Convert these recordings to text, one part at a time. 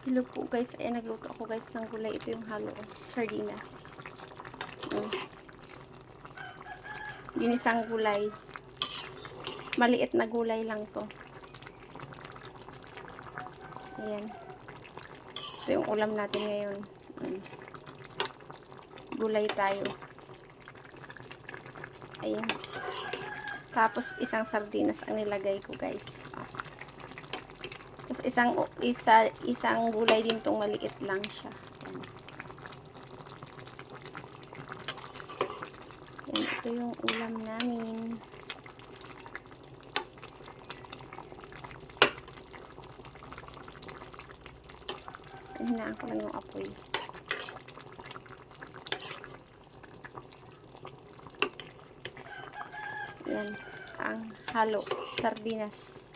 Hello po guys, ay nagluto ako guys ng gulay. Ito yung halo, sardinas. Ginisang gulay. Maliit na gulay lang to. Ayan. Ito yung ulam natin ngayon. Gulay tayo. Ayan. Tapos isang sardinas ang nilagay ko guys. Tapos isang gulay din tong maliit lang siya. Ayan. Ayan, ito yung ulam namin. Hinaan ko lang yung apoy. Ayan, ang halo, sardinas.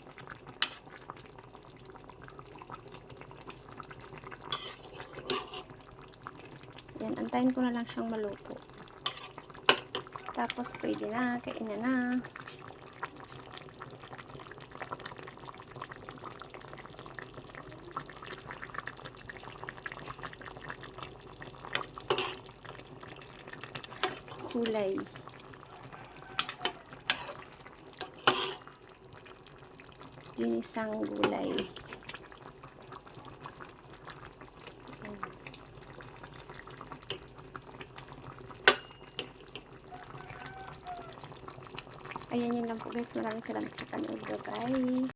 Ayan, antayin ko na lang siyang maluto. Tapos pwede na, kainan na. Gulay. Ginisang gulay. Ayan, yun lang po guys. Maraming salamat sa panood. Bye.